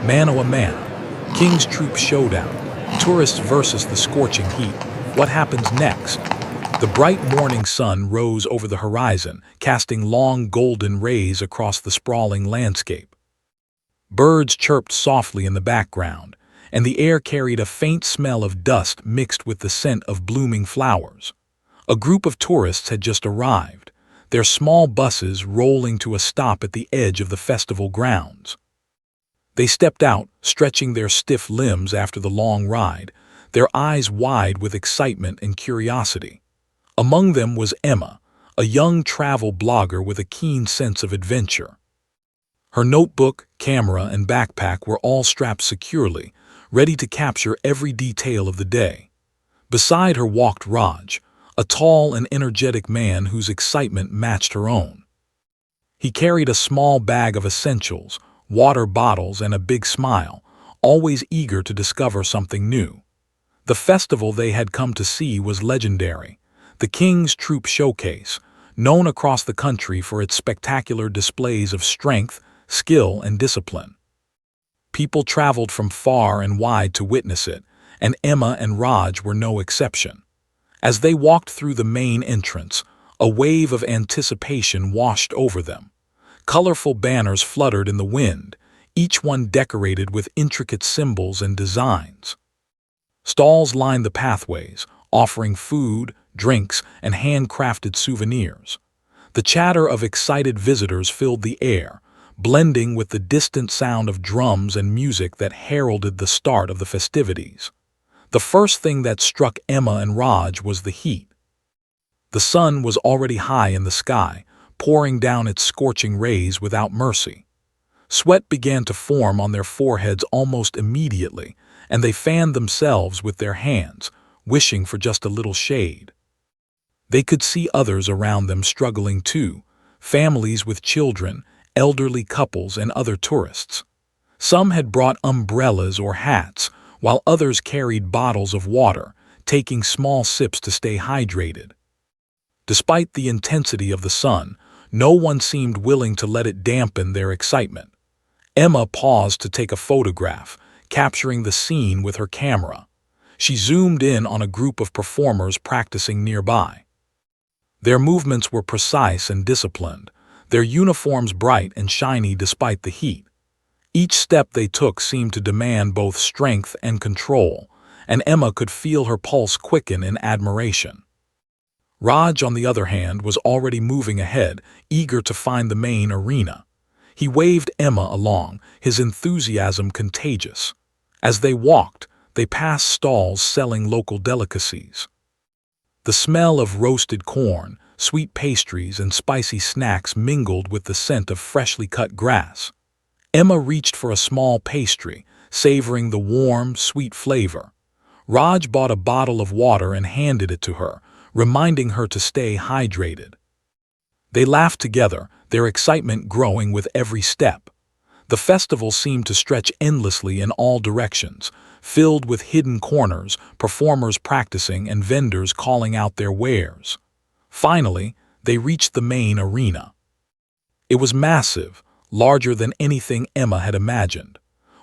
Mano a mano. King's Troop Showdown. Tourists versus the scorching heat. What happens next? The bright morning sun rose over the horizon, casting long golden rays across the sprawling landscape. Birds chirped softly in the background, and the air carried a faint smell of dust mixed with the scent of blooming flowers. A group of tourists had just arrived, their small buses rolling to a stop at the edge of the festival grounds. They stepped out, stretching their stiff limbs after the long ride, their eyes wide with excitement and curiosity. Among them was Emma, a young travel blogger with a keen sense of adventure. Her notebook, camera, and backpack were all strapped securely, ready to capture every detail of the day. Beside her walked Raj, a tall and energetic man whose excitement matched her own. He carried a small bag of essentials, water bottles, and a big smile, always eager to discover something new. The festival they had come to see was legendary, the King's Troop Showcase, known across the country for its spectacular displays of strength, skill, and discipline. People traveled from far and wide to witness it, and Emma and Raj were no exception. As they walked through the main entrance, a wave of anticipation washed over them. Colorful banners fluttered in the wind, each one decorated with intricate symbols and designs. Stalls lined the pathways, offering food, drinks, and handcrafted souvenirs. The chatter of excited visitors filled the air, blending with the distant sound of drums and music that heralded the start of the festivities. The first thing that struck Emma and Raj was the heat. The sun was already high in the sky, pouring down its scorching rays without mercy. Sweat began to form on their foreheads almost immediately, and they fanned themselves with their hands, wishing for just a little shade. They could see others around them struggling too, families with children, elderly couples, and other tourists. Some had brought umbrellas or hats, while others carried bottles of water, taking small sips to stay hydrated. Despite the intensity of the sun, no one seemed willing to let it dampen their excitement. Emma paused to take a photograph, capturing the scene with her camera. She zoomed in on a group of performers practicing nearby. Their movements were precise and disciplined, their uniforms bright and shiny despite the heat. Each step they took seemed to demand both strength and control, and Emma could feel her pulse quicken in admiration. Raj, on the other hand, was already moving ahead, eager to find the main arena. He waved Emma along, his enthusiasm contagious. As they walked, they passed stalls selling local delicacies. The smell of roasted corn, sweet pastries, and spicy snacks mingled with the scent of freshly cut grass. Emma reached for a small pastry, savoring the warm, sweet flavor. Raj bought a bottle of water and handed it to her, reminding her to stay hydrated. They laughed together, their excitement growing with every step. The festival seemed to stretch endlessly in all directions, filled with hidden corners, performers practicing, and vendors calling out their wares. Finally, they reached the main arena. It was massive, larger than anything Emma had imagined.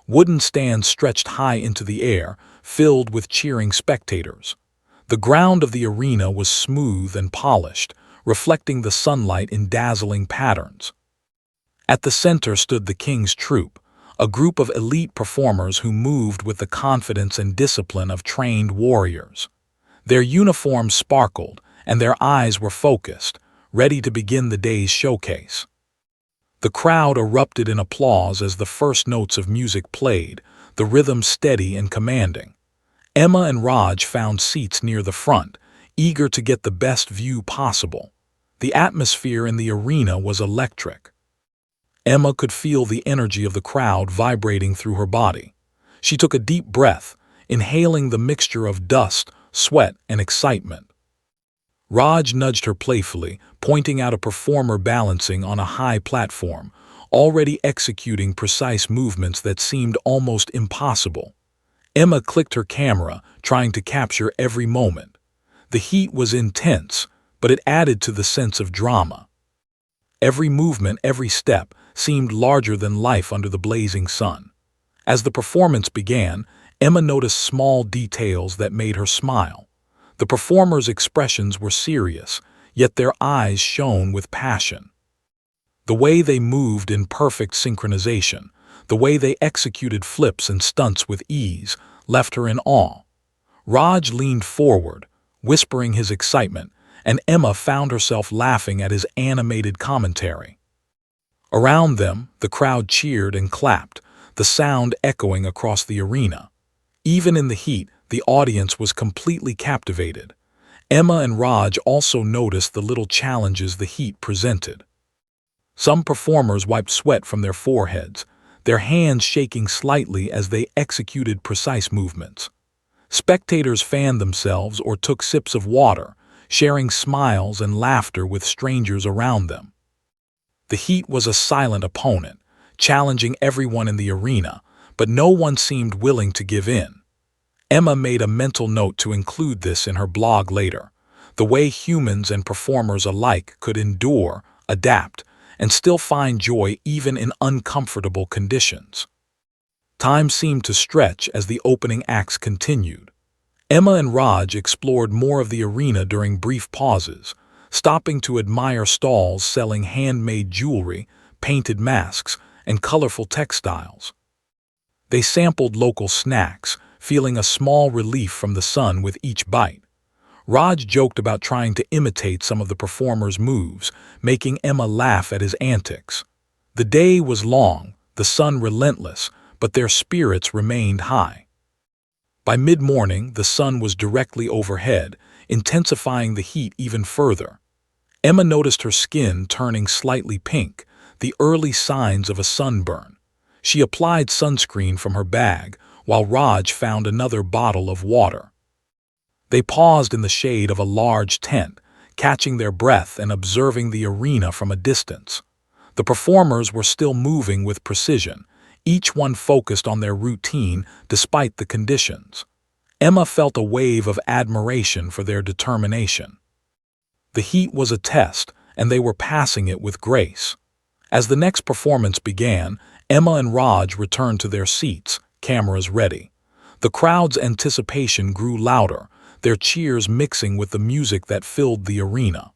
Wooden stands stretched high into the air, filled with cheering spectators. The ground of the arena was smooth and polished, reflecting the sunlight in dazzling patterns. At the center stood the King's Troop, a group of elite performers who moved with the confidence and discipline of trained warriors. Their uniforms sparkled, and their eyes were focused, ready to begin the day's showcase. The crowd erupted in applause as the first notes of music played, the rhythm steady and commanding. Emma and Raj found seats near the front, eager to get the best view possible. The atmosphere in the arena was electric. Emma could feel the energy of the crowd vibrating through her body. She took a deep breath, inhaling the mixture of dust, sweat, and excitement. Raj nudged her playfully, pointing out a performer balancing on a high platform, already executing precise movements that seemed almost impossible. Emma clicked her camera, trying to capture every moment. The heat was intense, but it added to the sense of drama. Every movement, every step, seemed larger than life under the blazing sun. As the performance began, Emma noticed small details that made her smile. The performers' expressions were serious, yet their eyes shone with passion. The way they moved in perfect synchronization, the way they executed flips and stunts with ease, left her in awe. Raj leaned forward, whispering his excitement, and Emma found herself laughing at his animated commentary. Around them, the crowd cheered and clapped, the sound echoing across the arena. Even in the heat, the audience was completely captivated. Emma and Raj also noticed the little challenges the heat presented. Some performers wiped sweat from their foreheads, their hands shaking slightly as they executed precise movements. Spectators fanned themselves or took sips of water, sharing smiles and laughter with strangers around them. The heat was a silent opponent, challenging everyone in the arena, but no one seemed willing to give in. Emma made a mental note to include this in her blog later: the way humans and performers alike could endure, adapt, and still find joy even in uncomfortable conditions. Time seemed to stretch as the opening acts continued. Emma and Raj explored more of the arena during brief pauses, stopping to admire stalls selling handmade jewelry, painted masks, and colorful textiles. They sampled local snacks, feeling a small relief from the sun with each bite. Raj joked about trying to imitate some of the performers' moves, making Emma laugh at his antics. The day was long, the sun relentless, but their spirits remained high. By mid-morning, the sun was directly overhead, intensifying the heat even further. Emma noticed her skin turning slightly pink, the early signs of a sunburn. She applied sunscreen from her bag, while Raj found another bottle of water. They paused in the shade of a large tent, catching their breath and observing the arena from a distance. The performers were still moving with precision, each one focused on their routine despite the conditions. Emma felt a wave of admiration for their determination. The heat was a test, and they were passing it with grace. As the next performance began, Emma and Raj returned to their seats, cameras ready. The crowd's anticipation grew louder, their cheers mixing with the music that filled the arena.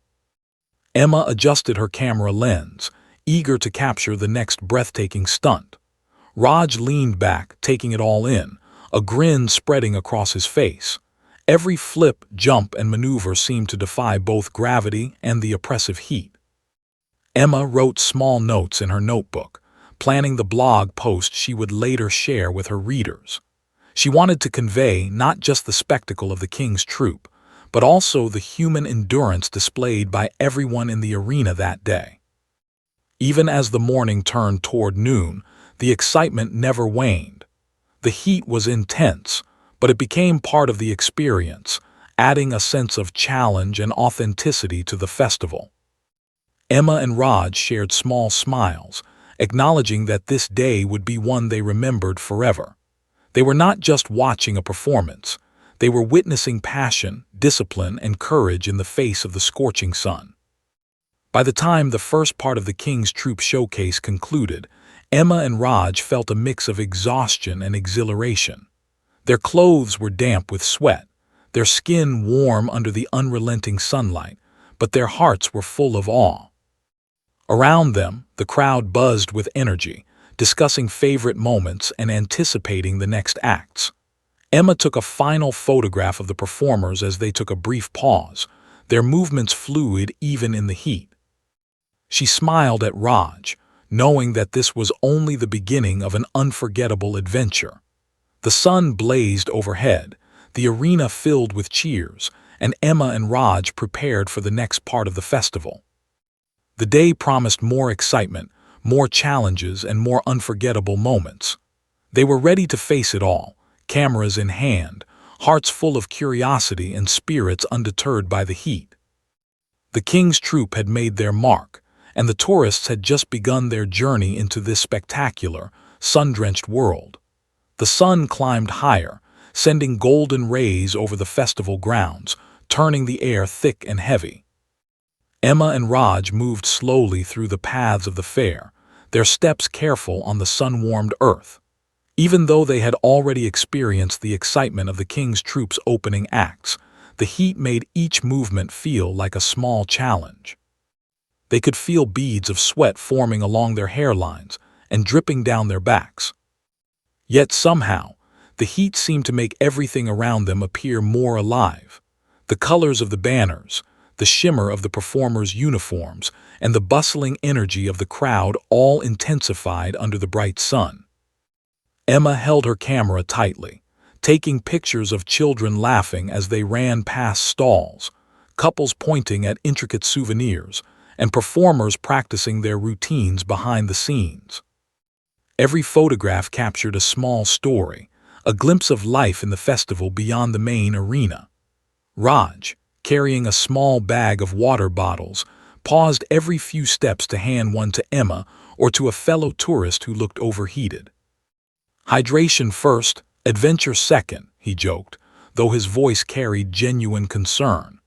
Emma adjusted her camera lens, eager to capture the next breathtaking stunt. Raj leaned back, taking it all in, a grin spreading across his face. Every flip, jump, and maneuver seemed to defy both gravity and the oppressive heat. Emma wrote small notes in her notebook, planning the blog post she would later share with her readers. She wanted to convey not just the spectacle of the king's troop, but also the human endurance displayed by everyone in the arena that day. Even as the morning turned toward noon, the excitement never waned. The heat was intense, but it became part of the experience, adding a sense of challenge and authenticity to the festival. Emma and Raj shared small smiles, acknowledging that this day would be one they remembered forever. They were not just watching a performance, they were witnessing passion, discipline, and courage in the face of the scorching sun. By the time the first part of the King's Troop showcase concluded, Emma and Raj felt a mix of exhaustion and exhilaration. Their clothes were damp with sweat, their skin warm under the unrelenting sunlight, but their hearts were full of awe. Around them, the crowd buzzed with energy, discussing favorite moments and anticipating the next acts. Emma took a final photograph of the performers as they took a brief pause, their movements fluid even in the heat. She smiled at Raj, knowing that this was only the beginning of an unforgettable adventure. The sun blazed overhead, the arena filled with cheers, and Emma and Raj prepared for the next part of the festival. The day promised more excitement, more challenges, and more unforgettable moments. They were ready to face it all, cameras in hand, hearts full of curiosity and spirits undeterred by the heat. The King's Troop had made their mark, and the tourists had just begun their journey into this spectacular, sun-drenched world. The sun climbed higher, sending golden rays over the festival grounds, turning the air thick and heavy. Emma and Raj moved slowly through the paths of the fair, their steps careful on the sun-warmed earth. Even though they had already experienced the excitement of the King's Troop's opening acts, the heat made each movement feel like a small challenge. They could feel beads of sweat forming along their hairlines and dripping down their backs. Yet somehow, the heat seemed to make everything around them appear more alive. The colors of the banners, the shimmer of the performers' uniforms, and the bustling energy of the crowd all intensified under the bright sun. Emma held her camera tightly, taking pictures of children laughing as they ran past stalls, couples pointing at intricate souvenirs, and performers practicing their routines behind the scenes. Every photograph captured a small story, a glimpse of life in the festival beyond the main arena. Raj, carrying a small bag of water bottles, paused every few steps to hand one to Emma or to a fellow tourist who looked overheated. "Hydration first, adventure second," he joked, though his voice carried genuine concern.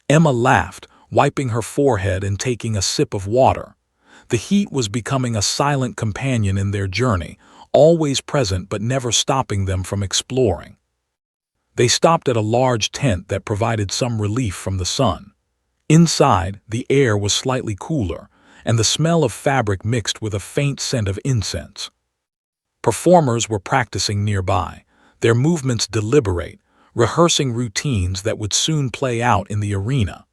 Emma laughed, wiping her forehead and taking a sip of water. The heat was becoming a silent companion in their journey, always present but never stopping them from exploring. They stopped at a large tent that provided some relief from the sun. Inside, the air was slightly cooler, and the smell of fabric mixed with a faint scent of incense. Performers were practicing nearby, their movements deliberate, rehearsing routines that would soon play out in the arena.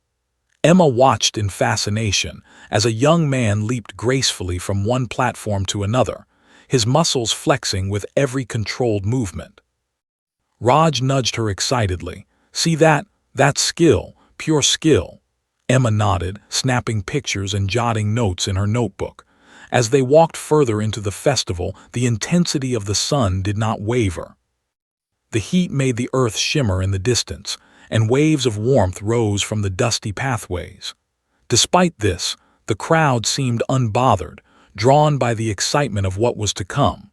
Emma watched in fascination as a young man leaped gracefully from one platform to another, his muscles flexing with every controlled movement. Raj nudged her excitedly. "See that? That's skill, pure skill." Emma nodded, snapping pictures and jotting notes in her notebook. As they walked further into the festival, the intensity of the sun did not waver. The heat made the earth shimmer in the distance, and waves of warmth rose from the dusty pathways. Despite this, the crowd seemed unbothered, drawn by the excitement of what was to come.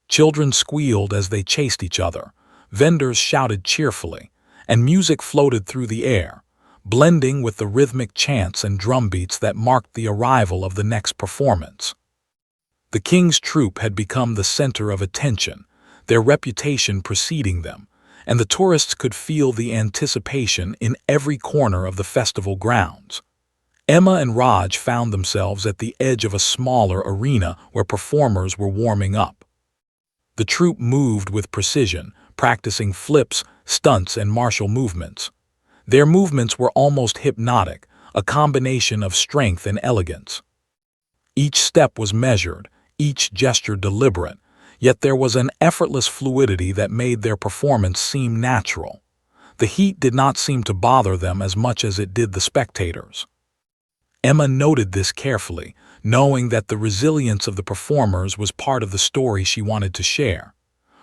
Children squealed as they chased each other, vendors shouted cheerfully, and music floated through the air, blending with the rhythmic chants and drumbeats that marked the arrival of the next performance. The King's Troop had become the center of attention, their reputation preceding them, and the tourists could feel the anticipation in every corner of the festival grounds. Emma and Raj found themselves at the edge of a smaller arena where performers were warming up. The troupe moved with precision, practicing flips, stunts, and martial movements. Their movements were almost hypnotic, a combination of strength and elegance. Each step was measured, each gesture deliberate, yet there was an effortless fluidity that made their performance seem natural. The heat did not seem to bother them as much as it did the spectators. Emma noted this carefully, knowing that the resilience of the performers was part of the story she wanted to share.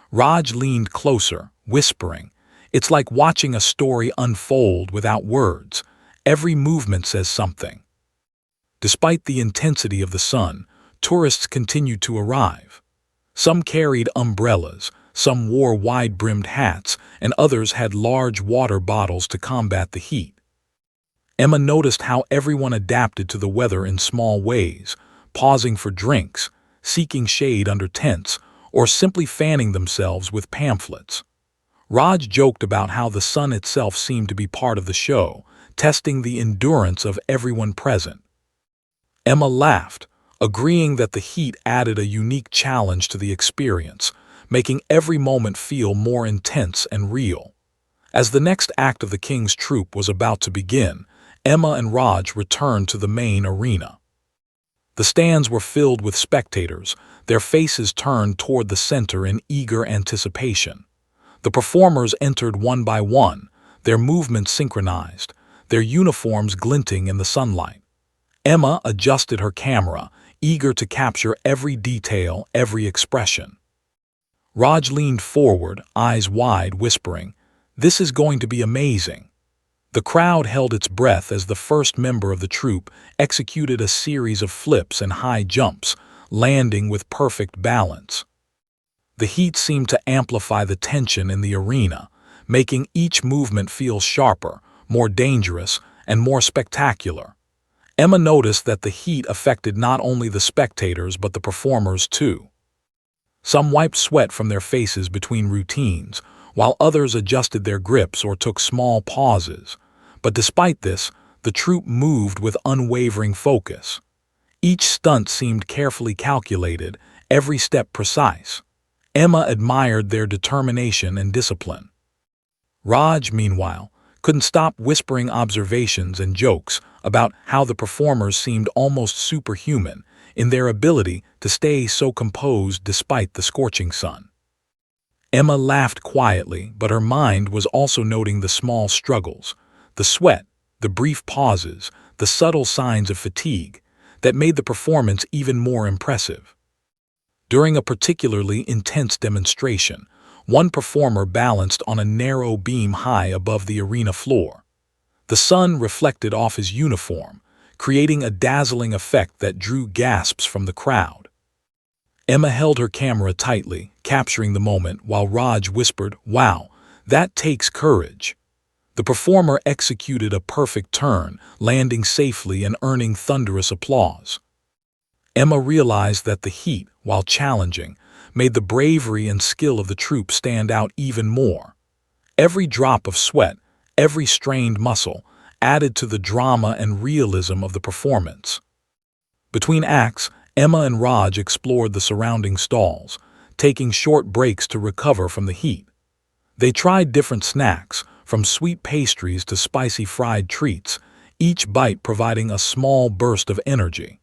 Raj leaned closer, whispering, "It's like watching a story unfold without words. Every movement says something." Despite the intensity of the sun, tourists continued to arrive. Some carried umbrellas, some wore wide-brimmed hats, and others had large water bottles to combat the heat. Emma noticed how everyone adapted to the weather in small ways, pausing for drinks, seeking shade under tents, or simply fanning themselves with pamphlets. Raj joked about how the sun itself seemed to be part of the show, testing the endurance of everyone present. Emma laughed, agreeing that the heat added a unique challenge to the experience, making every moment feel more intense and real. As the next act of the King's Troop was about to begin, Emma and Raj returned to the main arena. The stands were filled with spectators, their faces turned toward the center in eager anticipation. The performers entered one by one, their movements synchronized, their uniforms glinting in the sunlight. Emma adjusted her camera, eager to capture every detail, every expression. Raj leaned forward, eyes wide, whispering, "This is going to be amazing." The crowd held its breath as the first member of the troupe executed a series of flips and high jumps, landing with perfect balance. The heat seemed to amplify the tension in the arena, making each movement feel sharper, more dangerous, and more spectacular. Emma noticed that the heat affected not only the spectators but the performers too. Some wiped sweat from their faces between routines, while others adjusted their grips or took small pauses. But despite this, the troupe moved with unwavering focus. Each stunt seemed carefully calculated, every step precise. Emma admired their determination and discipline. Raj, meanwhile, couldn't stop whispering observations and jokes about how the performers seemed almost superhuman in their ability to stay so composed despite the scorching sun. Emma laughed quietly, but her mind was also noting the small struggles, the sweat, the brief pauses, the subtle signs of fatigue that made the performance even more impressive. During a particularly intense demonstration, one performer balanced on a narrow beam high above the arena floor. The sun reflected off his uniform, creating a dazzling effect that drew gasps from the crowd. Emma held her camera tightly, capturing the moment, while Raj whispered, "Wow, that takes courage." The performer executed a perfect turn, landing safely and earning thunderous applause. Emma realized that the heat, while challenging, made the bravery and skill of the troupe stand out even more. Every drop of sweat, every strained muscle, added to the drama and realism of the performance. Between acts, Emma and Raj explored the surrounding stalls, taking short breaks to recover from the heat. They tried different snacks, from sweet pastries to spicy fried treats, each bite providing a small burst of energy.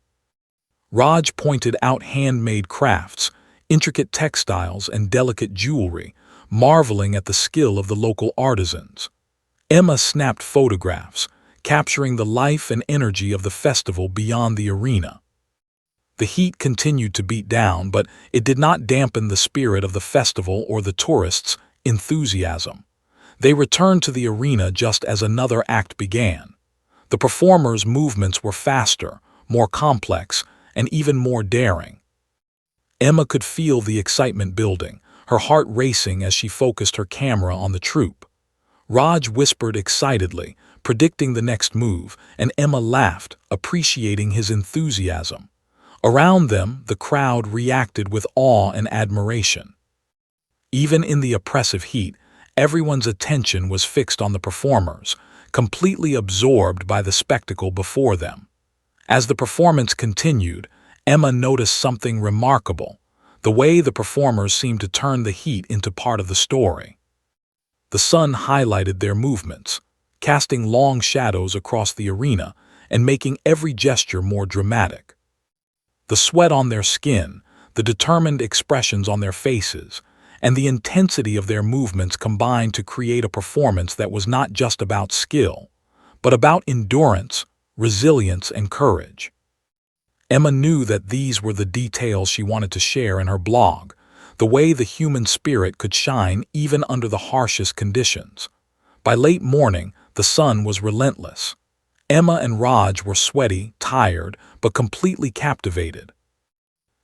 Raj pointed out handmade crafts, intricate textiles, and delicate jewelry, marveling at the skill of the local artisans. Emma snapped photographs, capturing the life and energy of the festival beyond the arena. The heat continued to beat down, but it did not dampen the spirit of the festival or the tourists' enthusiasm. They returned to the arena just as another act began. The performers' movements were faster, more complex, and even more daring. Emma could feel the excitement building, her heart racing as she focused her camera on the troupe. Raj whispered excitedly, predicting the next move, and Emma laughed, appreciating his enthusiasm. Around them, the crowd reacted with awe and admiration. Even in the oppressive heat, everyone's attention was fixed on the performers, completely absorbed by the spectacle before them. As the performance continued, Emma noticed something remarkable, the way the performers seemed to turn the heat into part of the story. The sun highlighted their movements, casting long shadows across the arena and making every gesture more dramatic. The sweat on their skin, the determined expressions on their faces, and the intensity of their movements combined to create a performance that was not just about skill, but about endurance, resilience, and courage. Emma knew that these were the details she wanted to share in her blog, the way the human spirit could shine even under the harshest conditions. By late morning, the sun was relentless. Emma and Raj were sweaty, tired, but completely captivated.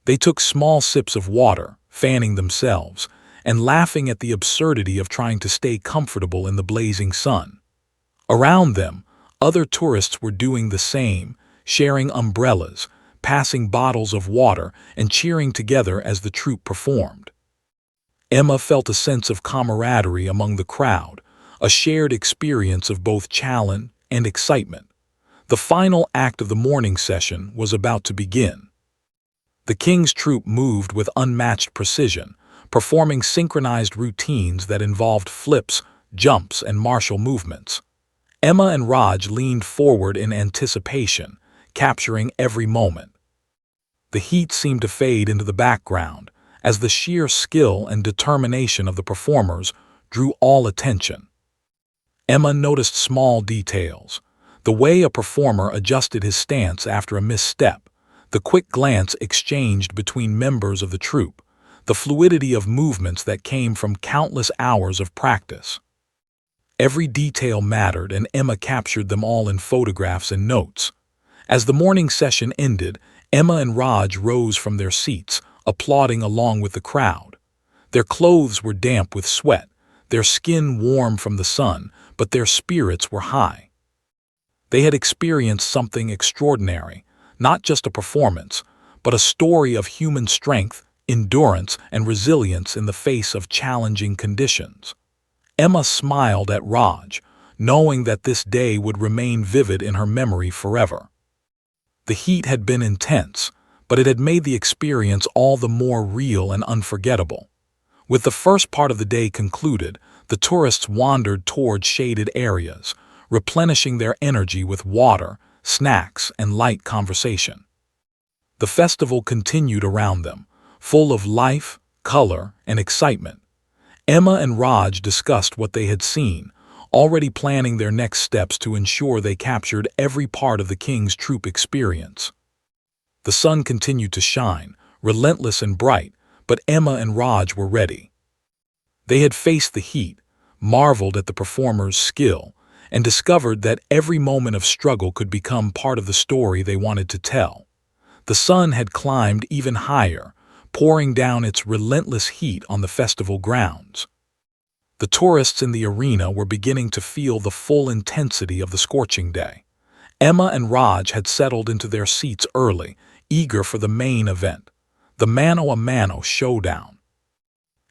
They took small sips of water, fanning themselves, and laughing at the absurdity of trying to stay comfortable in the blazing sun. Around them, other tourists were doing the same, sharing umbrellas, passing bottles of water, and cheering together as the troupe performed. Emma felt a sense of camaraderie among the crowd, a shared experience of both challenge and excitement. The final act of the morning session was about to begin. The King's troupe moved with unmatched precision, performing synchronized routines that involved flips, jumps, and martial movements. Emma and Raj leaned forward in anticipation, capturing every moment. The heat seemed to fade into the background, as the sheer skill and determination of the performers drew all attention. Emma noticed small details, the way a performer adjusted his stance after a misstep, the quick glance exchanged between members of the troupe, the fluidity of movements that came from countless hours of practice. Every detail mattered, and Emma captured them all in photographs and notes. As the morning session ended, Emma and Raj rose from their seats, applauding along with the crowd. Their clothes were damp with sweat, their skin warm from the sun, but their spirits were high. They had experienced something extraordinary, not just a performance, but a story of human strength, endurance, and resilience in the face of challenging conditions. Emma smiled at Raj, knowing that this day would remain vivid in her memory forever. The heat had been intense, but it had made the experience all the more real and unforgettable. With the first part of the day concluded, the tourists wandered toward shaded areas, replenishing their energy with water, snacks, and light conversation. The festival continued around them, full of life, color, and excitement. Emma and Raj discussed what they had seen, already planning their next steps to ensure they captured every part of the King's Troop experience. The sun continued to shine, relentless and bright, but Emma and Raj were ready. They had faced the heat, marveled at the performers' skill, and discovered that every moment of struggle could become part of the story they wanted to tell. The sun had climbed even higher, pouring down its relentless heat on the festival grounds. The tourists in the arena were beginning to feel the full intensity of the scorching day. Emma and Raj had settled into their seats early, eager for the main event, the mano-a-mano showdown.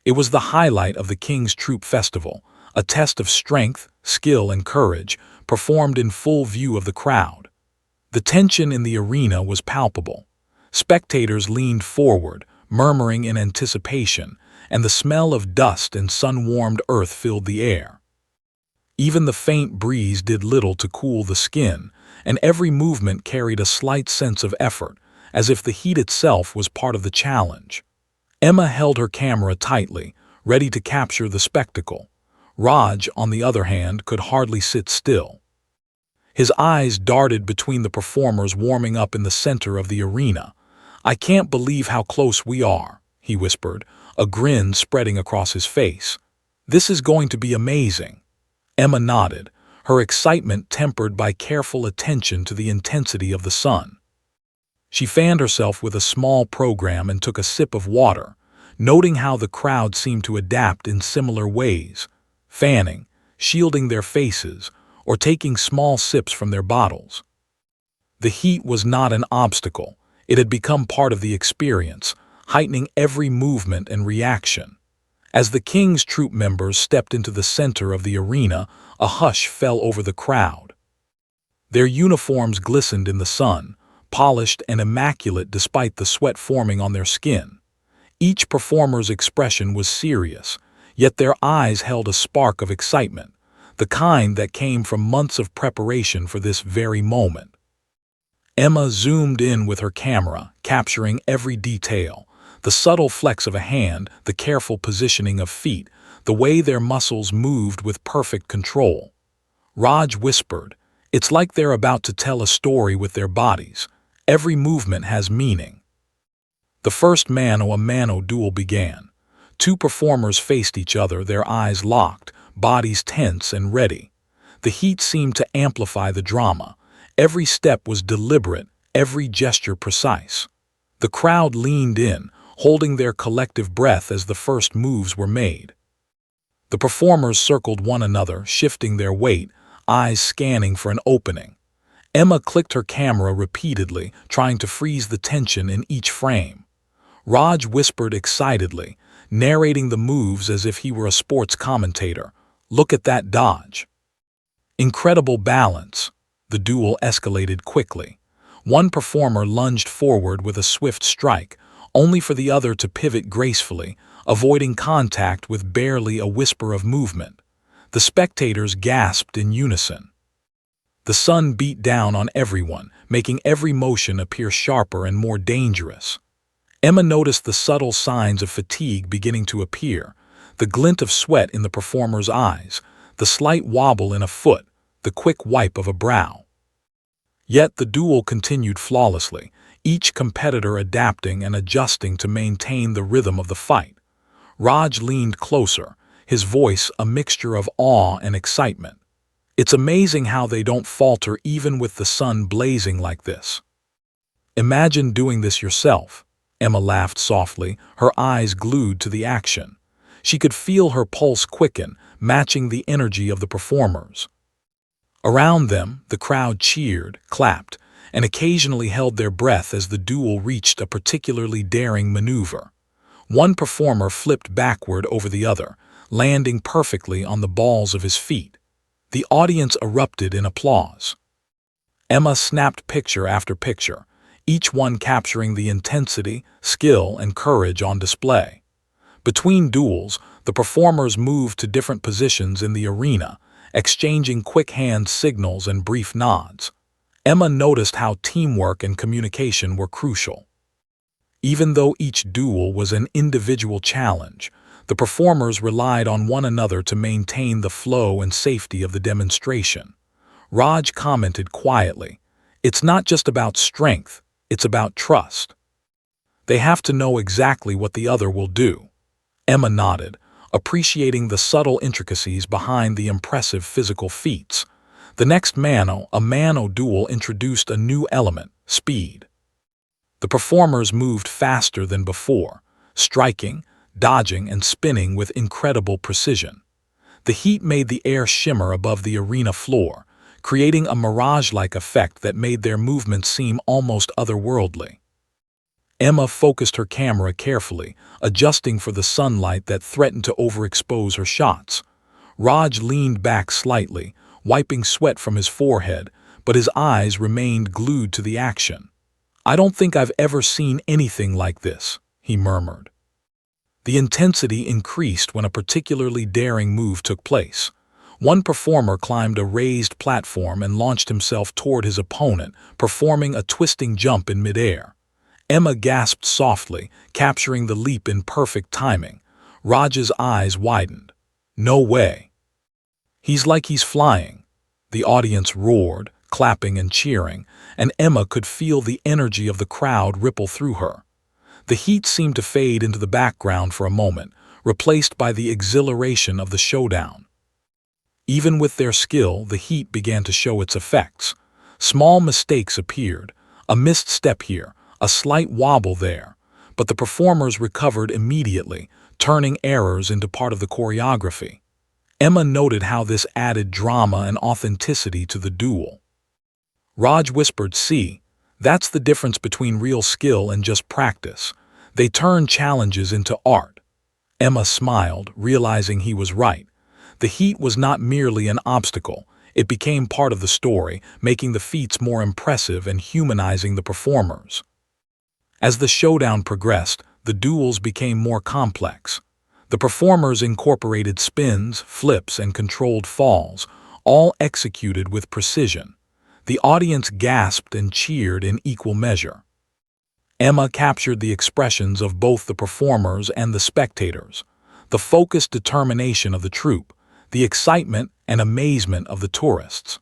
It was the highlight of the King's Troop Festival, a test of strength, skill, and courage, performed in full view of the crowd. The tension in the arena was palpable. Spectators leaned forward, murmuring in anticipation, and the smell of dust and sun-warmed earth filled the air. Even the faint breeze did little to cool the skin, and every movement carried a slight sense of effort, as if the heat itself was part of the challenge. Emma held her camera tightly, ready to capture the spectacle. Raj, on the other hand, could hardly sit still. His eyes darted between the performers warming up in the center of the arena. "I can't believe how close we are," he whispered, a grin spreading across his face. "This is going to be amazing." Emma nodded, her excitement tempered by careful attention to the intensity of the sun. She fanned herself with a small program and took a sip of water, noting how the crowd seemed to adapt in similar ways, fanning, shielding their faces, or taking small sips from their bottles. The heat was not an obstacle. It had become part of the experience, heightening every movement and reaction. As the King's Troop members stepped into the center of the arena, a hush fell over the crowd. Their uniforms glistened in the sun, polished and immaculate despite the sweat forming on their skin. Each performer's expression was serious, yet their eyes held a spark of excitement, the kind that came from months of preparation for this very moment. Emma zoomed in with her camera, capturing every detail, the subtle flex of a hand, the careful positioning of feet, the way their muscles moved with perfect control. Raj whispered, "It's like they're about to tell a story with their bodies. Every movement has meaning." The first mano-a-mano duel began. Two performers faced each other, their eyes locked, bodies tense and ready. The heat seemed to amplify the drama. Every step was deliberate, every gesture precise. The crowd leaned in, holding their collective breath as the first moves were made. The performers circled one another, shifting their weight, eyes scanning for an opening. Emma clicked her camera repeatedly, trying to freeze the tension in each frame. Raj whispered excitedly, narrating the moves as if he were a sports commentator. "Look at that dodge." Incredible balance. The duel escalated quickly. One performer lunged forward with a swift strike, only for the other to pivot gracefully, avoiding contact with barely a whisper of movement. The spectators gasped in unison. The sun beat down on everyone, making every motion appear sharper and more dangerous. Emma noticed the subtle signs of fatigue beginning to appear, the glint of sweat in the performer's eyes, the slight wobble in a foot, the quick wipe of a brow. Yet the duel continued flawlessly, each competitor adapting and adjusting to maintain the rhythm of the fight. Raj leaned closer, his voice a mixture of awe and excitement. "It's amazing how they don't falter even with the sun blazing like this." "Imagine doing this yourself." Emma laughed softly, her eyes glued to the action. She could feel her pulse quicken, matching the energy of the performers. Around them, the crowd cheered, clapped, and occasionally held their breath as the duel reached a particularly daring maneuver. One performer flipped backward over the other, landing perfectly on the balls of his feet. The audience erupted in applause. Emma snapped picture after picture, each one capturing the intensity, skill, and courage on display. Between duels, the performers moved to different positions in the arena, exchanging quick hand signals and brief nods. Emma noticed how teamwork and communication were crucial. Even though each duel was an individual challenge, the performers relied on one another to maintain the flow and safety of the demonstration. Raj commented quietly, "It's not just about strength, it's about trust. They have to know exactly what the other will do." Emma nodded, appreciating the subtle intricacies behind the impressive physical feats. The next mano duel introduced a new element, speed. The performers moved faster than before, striking, dodging, and spinning with incredible precision. The heat made the air shimmer above the arena floor, creating a mirage-like effect that made their movements seem almost otherworldly. Emma focused her camera carefully, adjusting for the sunlight that threatened to overexpose her shots. Raj leaned back slightly, wiping sweat from his forehead, but his eyes remained glued to the action. "I don't think I've ever seen anything like this," he murmured. The intensity increased when a particularly daring move took place. One performer climbed a raised platform and launched himself toward his opponent, performing a twisting jump in midair. Emma gasped softly, capturing the leap in perfect timing. Raj's eyes widened. "No way. He's flying." The audience roared, clapping and cheering, and Emma could feel the energy of the crowd ripple through her. The heat seemed to fade into the background for a moment, replaced by the exhilaration of the showdown. Even with their skill, the heat began to show its effects. Small mistakes appeared, a missed step here, a slight wobble there, but the performers recovered immediately, turning errors into part of the choreography. Emma noted how this added drama and authenticity to the duel. Raj whispered, "See, that's the difference between real skill and just practice. They turn challenges into art." Emma smiled, realizing he was right. The heat was not merely an obstacle, it became part of the story, making the feats more impressive and humanizing the performers. As the showdown progressed, the duels became more complex. The performers incorporated spins, flips, and controlled falls, all executed with precision. The audience gasped and cheered in equal measure. Emma captured the expressions of both the performers and the spectators, the focused determination of the troupe, the excitement and amazement of the tourists.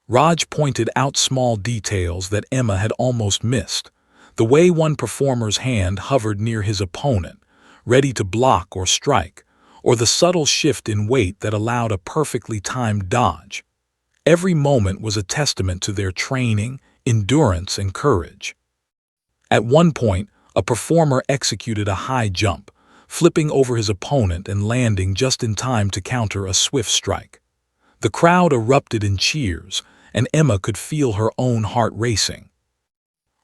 Raj pointed out small details that Emma had almost missed. The way one performer's hand hovered near his opponent, ready to block or strike, or the subtle shift in weight that allowed a perfectly timed dodge. Every moment was a testament to their training, endurance, and courage. At one point, a performer executed a high jump, flipping over his opponent and landing just in time to counter a swift strike. The crowd erupted in cheers, and Emma could feel her own heart racing.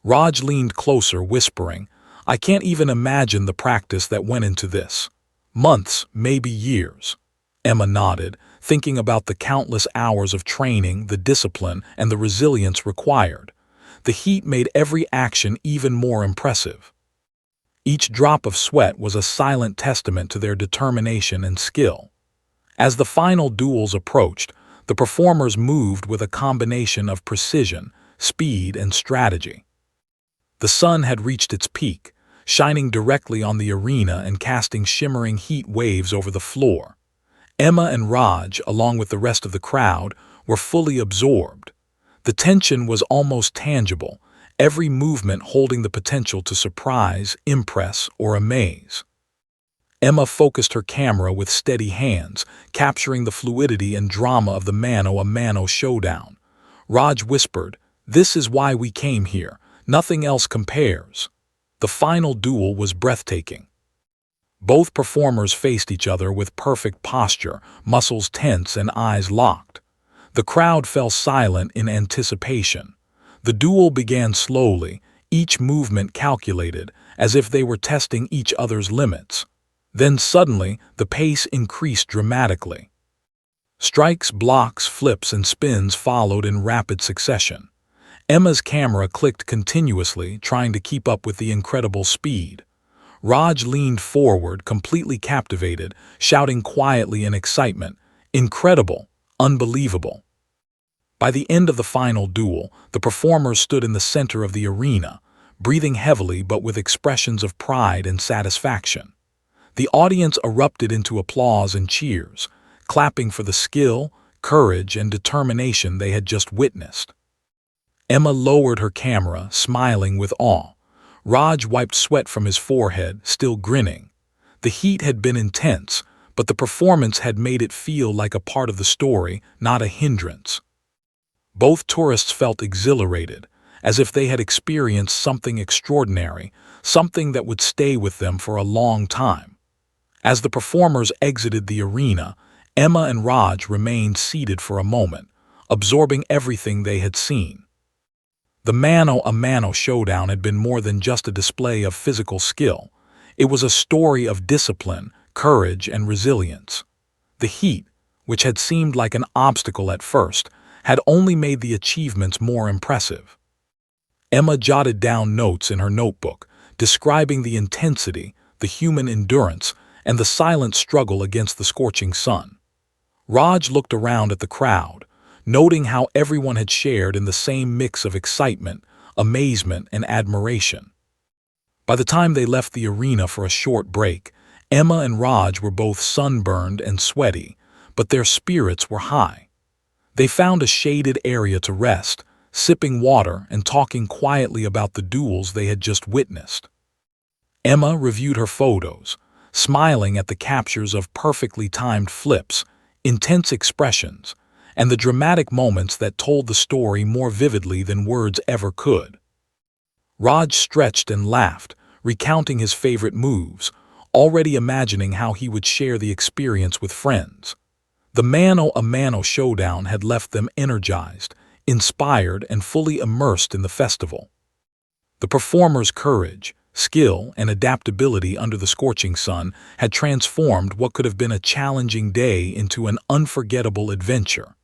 Raj leaned closer, whispering, "I can't even imagine the practice that went into this. Months, maybe years." Emma nodded, thinking about the countless hours of training, the discipline, and the resilience required. The heat made every action even more impressive. Each drop of sweat was a silent testament to their determination and skill. As the final duels approached, the performers moved with a combination of precision, speed, and strategy. The sun had reached its peak, shining directly on the arena and casting shimmering heat waves over the floor. Emma and Raj, along with the rest of the crowd, were fully absorbed. The tension was almost tangible, every movement holding the potential to surprise, impress, or amaze. Emma focused her camera with steady hands, capturing the fluidity and drama of the mano-a-mano showdown. Raj whispered, "This is why we came here. Nothing else compares." The final duel was breathtaking. Both performers faced each other with perfect posture, muscles tense and eyes locked. The crowd fell silent in anticipation. The duel began slowly, each movement calculated, as if they were testing each other's limits. Then suddenly, the pace increased dramatically. Strikes, blocks, flips, and spins followed in rapid succession. Emma's camera clicked continuously, trying to keep up with the incredible speed. Raj leaned forward, completely captivated, shouting quietly in excitement, "Incredible! Unbelievable!" By the end of the final duel, the performers stood in the center of the arena, breathing heavily but with expressions of pride and satisfaction. The audience erupted into applause and cheers, clapping for the skill, courage, and determination they had just witnessed. Emma lowered her camera, smiling with awe. Raj wiped sweat from his forehead, still grinning. The heat had been intense, but the performance had made it feel like a part of the story, not a hindrance. Both tourists felt exhilarated, as if they had experienced something extraordinary, something that would stay with them for a long time. As the performers exited the arena, Emma and Raj remained seated for a moment, absorbing everything they had seen. The mano a mano showdown had been more than just a display of physical skill. It was a story of discipline, courage, and resilience. The heat, which had seemed like an obstacle at first, had only made the achievements more impressive. Emma jotted down notes in her notebook, describing the intensity, the human endurance, and the silent struggle against the scorching sun. Raj looked around at the crowd, noting how everyone had shared in the same mix of excitement, amazement, and admiration. By the time they left the arena for a short break, Emma and Raj were both sunburned and sweaty, but their spirits were high. They found a shaded area to rest, sipping water and talking quietly about the duels they had just witnessed. Emma reviewed her photos, smiling at the captures of perfectly timed flips, intense expressions, and the dramatic moments that told the story more vividly than words ever could. Raj stretched and laughed, recounting his favorite moves, already imagining how he would share the experience with friends. The mano a mano showdown had left them energized, inspired, and fully immersed in the festival. The performers' courage, skill, and adaptability under the scorching sun had transformed what could have been a challenging day into an unforgettable adventure.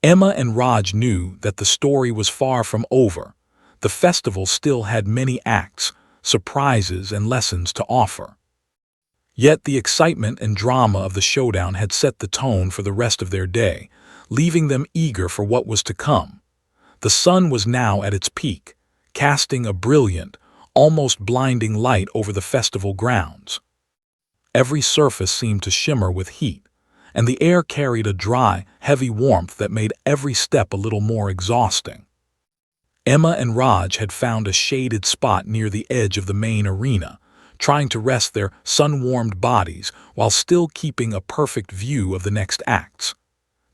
Emma and Raj knew that the story was far from over. The festival still had many acts, surprises, and lessons to offer. Yet the excitement and drama of the showdown had set the tone for the rest of their day, leaving them eager for what was to come. The sun was now at its peak, casting a brilliant, almost blinding light over the festival grounds. Every surface seemed to shimmer with heat, and the air carried a dry, heavy warmth that made every step a little more exhausting. Emma and Raj had found a shaded spot near the edge of the main arena, trying to rest their sun-warmed bodies while still keeping a perfect view of the next acts.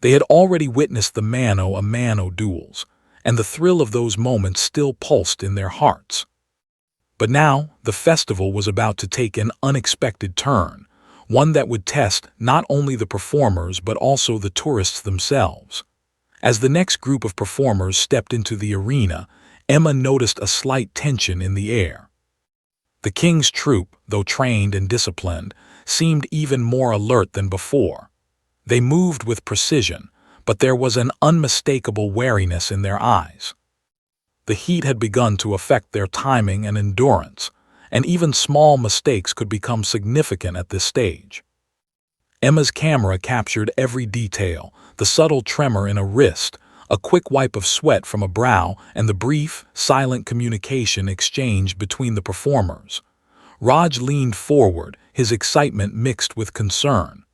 They had already witnessed the mano a mano duels, and the thrill of those moments still pulsed in their hearts. But now, the festival was about to take an unexpected turn, one that would test not only the performers but also the tourists themselves. As the next group of performers stepped into the arena, Emma noticed a slight tension in the air. The king's troupe, though trained and disciplined, seemed even more alert than before. They moved with precision, but there was an unmistakable wariness in their eyes. The heat had begun to affect their timing and endurance, and even small mistakes could become significant at this stage. Emma's camera captured every detail, the subtle tremor in a wrist, a quick wipe of sweat from a brow, and the brief, silent communication exchanged between the performers. Raj leaned forward, his excitement mixed with concern.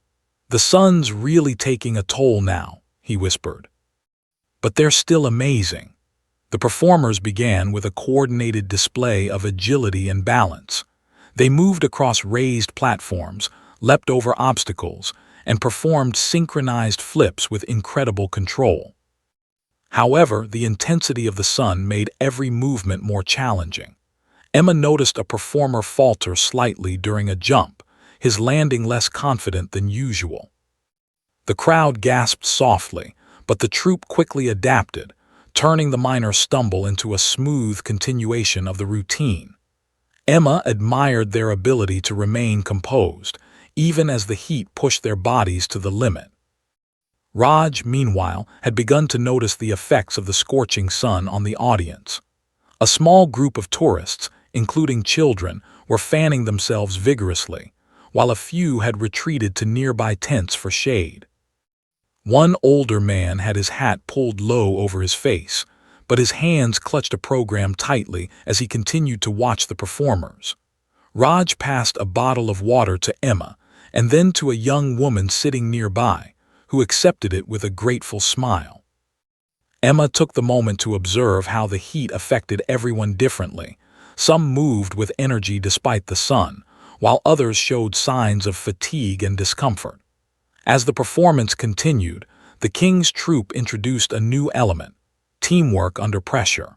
"The sun's really taking a toll now," he whispered. "But they're still amazing." The performers began with a coordinated display of agility and balance. They moved across raised platforms, leapt over obstacles, and performed synchronized flips with incredible control. However, the intensity of the sun made every movement more challenging. Emma noticed a performer falter slightly during a jump, his landing less confident than usual. The crowd gasped softly, but the troupe quickly adapted, turning the minor stumble into a smooth continuation of the routine. Emma admired their ability to remain composed, even as the heat pushed their bodies to the limit. Raj, meanwhile, had begun to notice the effects of the scorching sun on the audience. A small group of tourists, including children, were fanning themselves vigorously, while a few had retreated to nearby tents for shade. One older man had his hat pulled low over his face, but his hands clutched a program tightly as he continued to watch the performers. Raj passed a bottle of water to Emma, and then to a young woman sitting nearby, who accepted it with a grateful smile. Emma took the moment to observe how the heat affected everyone differently. Some moved with energy despite the sun, while others showed signs of fatigue and discomfort. As the performance continued, the king's troupe introduced a new element: teamwork under pressure.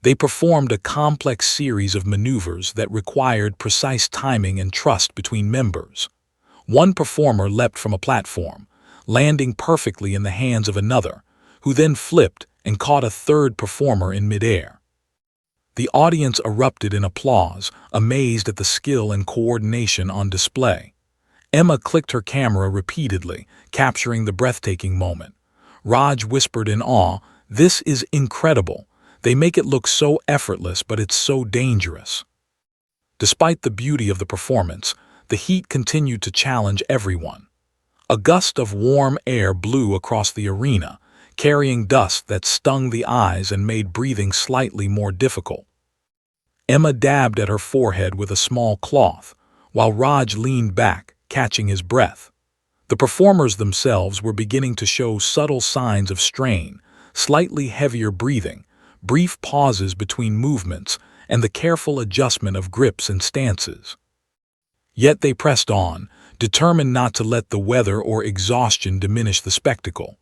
They performed a complex series of maneuvers that required precise timing and trust between members. One performer leapt from a platform, landing perfectly in the hands of another, who then flipped and caught a third performer in midair. The audience erupted in applause, amazed at the skill and coordination on display. Emma clicked her camera repeatedly, capturing the breathtaking moment. Raj whispered in awe, "This is incredible. They make it look so effortless, but it's so dangerous." Despite the beauty of the performance, the heat continued to challenge everyone. A gust of warm air blew across the arena, carrying dust that stung the eyes and made breathing slightly more difficult. Emma dabbed at her forehead with a small cloth, while Raj leaned back, catching his breath. The performers themselves were beginning to show subtle signs of strain: slightly heavier breathing, brief pauses between movements, and the careful adjustment of grips and stances. Yet they pressed on, determined not to let the weather or exhaustion diminish the spectacle.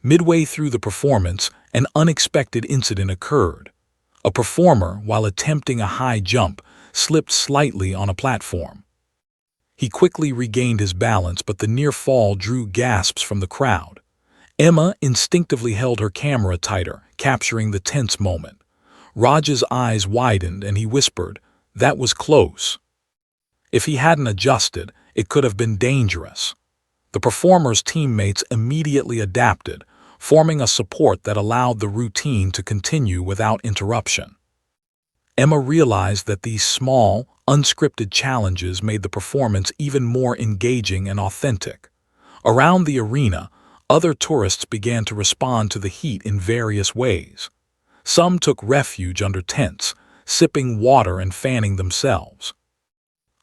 Midway through the performance, an unexpected incident occurred. A performer, while attempting a high jump, slipped slightly on a platform. He quickly regained his balance, but the near fall drew gasps from the crowd. Emma instinctively held her camera tighter, capturing the tense moment. Raj's eyes widened and he whispered, "That was close." If he hadn't adjusted, it could have been dangerous. The performer's teammates immediately adapted, forming a support that allowed the routine to continue without interruption. Emma realized that these small, unscripted challenges made the performance even more engaging and authentic. Around the arena, other tourists began to respond to the heat in various ways. Some took refuge under tents, sipping water and fanning themselves.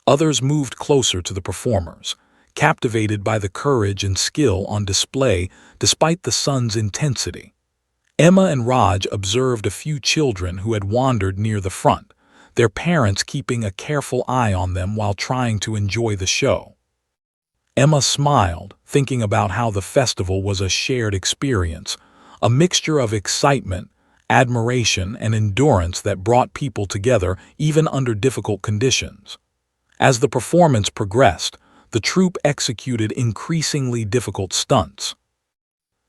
Others moved closer to the performers, captivated by the courage and skill on display despite the sun's intensity. Emma and Raj observed a few children who had wandered near the front, their parents keeping a careful eye on them while trying to enjoy the show. Emma smiled, thinking about how the festival was a shared experience, a mixture of excitement, admiration, and endurance that brought people together even under difficult conditions. As the performance progressed, the troupe executed increasingly difficult stunts.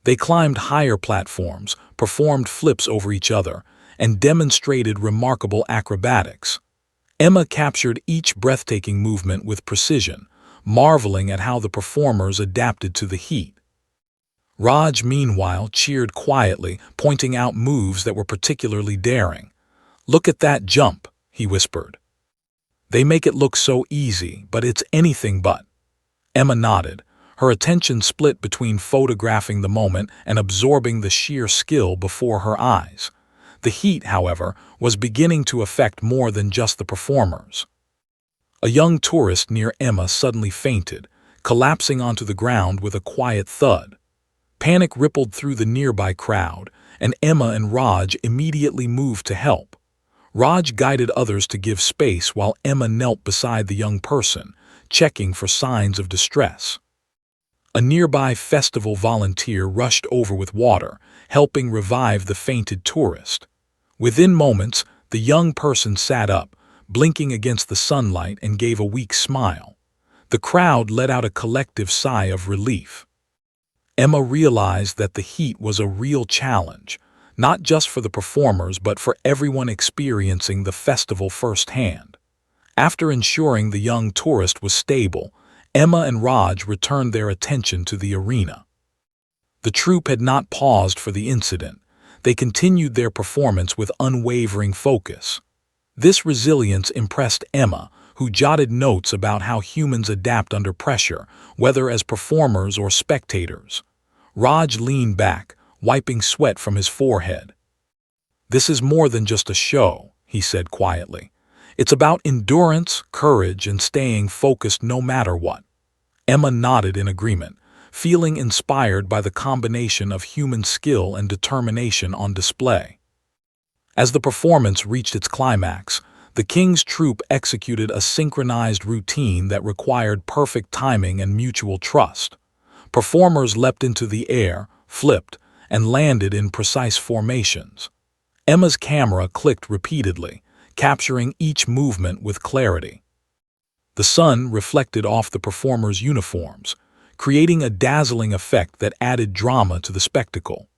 They climbed higher platforms, performed flips over each other, and demonstrated remarkable acrobatics. Emma captured each breathtaking movement with precision, marveling at how the performers adapted to the heat. Raj, meanwhile, cheered quietly, pointing out moves that were particularly daring. "Look at that jump," he whispered. "They make it look so easy, but it's anything but." Emma nodded, her attention split between photographing the moment and absorbing the sheer skill before her eyes. The heat, however, was beginning to affect more than just the performers. A young tourist near Emma suddenly fainted, collapsing onto the ground with a quiet thud. Panic rippled through the nearby crowd, and Emma and Raj immediately moved to help. Raj guided others to give space while Emma knelt beside the young person, checking for signs of distress. A nearby festival volunteer rushed over with water, helping revive the fainted tourist. Within moments, the young person sat up, blinking against the sunlight, and gave a weak smile. The crowd let out a collective sigh of relief. Emma realized that the heat was a real challenge, not just for the performers but for everyone experiencing the festival firsthand. After ensuring the young tourist was stable, Emma and Raj returned their attention to the arena. The troupe had not paused for the incident. They continued their performance with unwavering focus. This resilience impressed Emma, who jotted notes about how humans adapt under pressure, whether as performers or spectators. Raj leaned back, wiping sweat from his forehead. "This is more than just a show," he said quietly. "It's about endurance, courage, and staying focused no matter what." Emma nodded in agreement, feeling inspired by the combination of human skill and determination on display. As the performance reached its climax, the King's troupe executed a synchronized routine that required perfect timing and mutual trust. Performers leapt into the air, flipped, and landed in precise formations. Emma's camera clicked repeatedly, capturing each movement with clarity. The sun reflected off the performers' uniforms, creating a dazzling effect that added drama to the spectacle.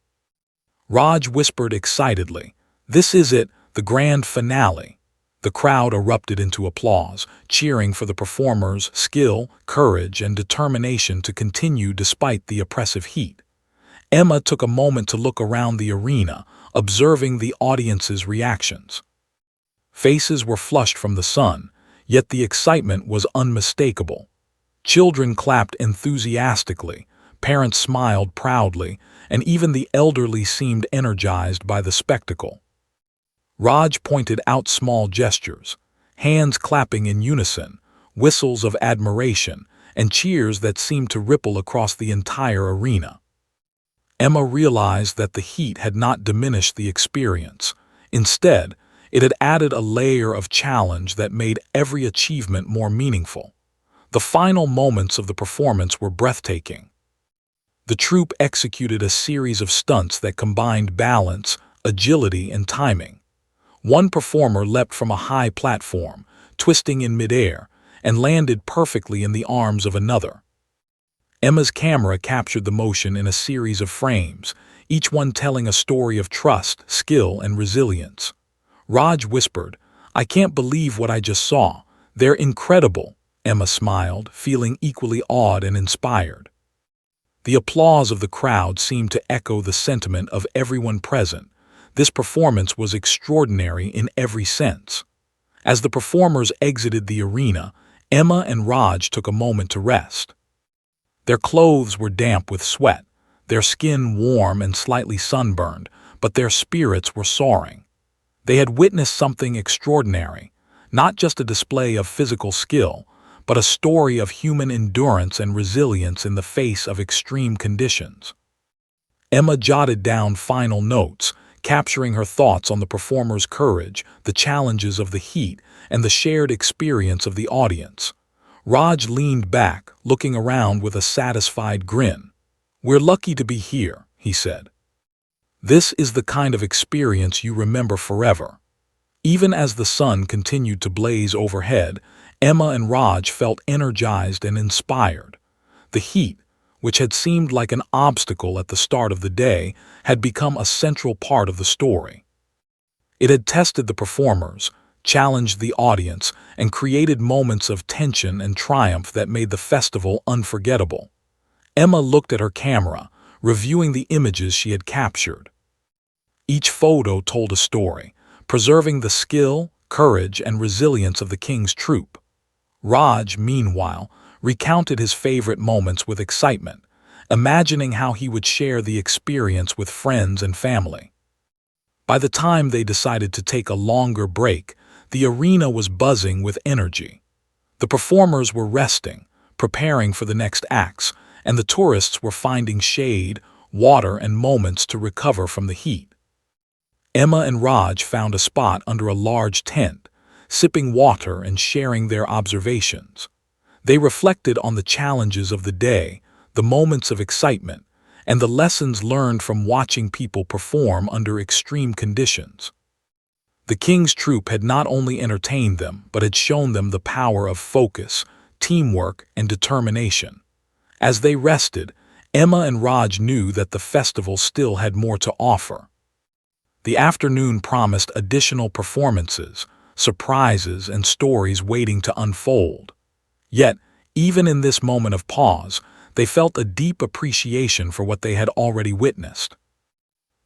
Raj whispered excitedly, "This is it, the grand finale." The crowd erupted into applause, cheering for the performers' skill, courage, and determination to continue despite the oppressive heat. Emma took a moment to look around the arena, observing the audience's reactions. Faces were flushed from the sun, yet the excitement was unmistakable. Children clapped enthusiastically, parents smiled proudly, and even the elderly seemed energized by the spectacle. Raj pointed out small gestures, hands clapping in unison, whistles of admiration, and cheers that seemed to ripple across the entire arena. Emma realized that the heat had not diminished the experience. Instead, it had added a layer of challenge that made every achievement more meaningful. The final moments of the performance were breathtaking. The troupe executed a series of stunts that combined balance, agility, and timing. One performer leapt from a high platform, twisting in midair, and landed perfectly in the arms of another. Emma's camera captured the motion in a series of frames, each one telling a story of trust, skill, and resilience. Raj whispered, "I can't believe what I just saw. They're incredible." Emma smiled, feeling equally awed and inspired. The applause of the crowd seemed to echo the sentiment of everyone present. This performance was extraordinary in every sense. As the performers exited the arena, Emma and Raj took a moment to rest. Their clothes were damp with sweat, their skin warm and slightly sunburned, but their spirits were soaring. They had witnessed something extraordinary, not just a display of physical skill, but a story of human endurance and resilience in the face of extreme conditions. Emma jotted down final notes, capturing her thoughts on the performer's courage, the challenges of the heat, and the shared experience of the audience. Raj leaned back, looking around with a satisfied grin. "We're lucky to be here," he said. "This is the kind of experience you remember forever." Even as the sun continued to blaze overhead, Emma and Raj felt energized and inspired. The heat, which had seemed like an obstacle at the start of the day, had become a central part of the story. It had tested the performers, challenged the audience, and created moments of tension and triumph that made the festival unforgettable. Emma looked at her camera, reviewing the images she had captured. Each photo told a story, preserving the skill, courage, and resilience of the King's troupe. Raj, meanwhile, recounted his favorite moments with excitement, imagining how he would share the experience with friends and family. By the time they decided to take a longer break, the arena was buzzing with energy. The performers were resting, preparing for the next acts, and the tourists were finding shade, water, and moments to recover from the heat. Emma and Raj found a spot under a large tent, sipping water and sharing their observations. They reflected on the challenges of the day, the moments of excitement, and the lessons learned from watching people perform under extreme conditions. The King's troupe had not only entertained them, but had shown them the power of focus, teamwork, and determination. As they rested, Emma and Raj knew that the festival still had more to offer. The afternoon promised additional performances, surprises, and stories waiting to unfold. Yet, even in this moment of pause, they felt a deep appreciation for what they had already witnessed.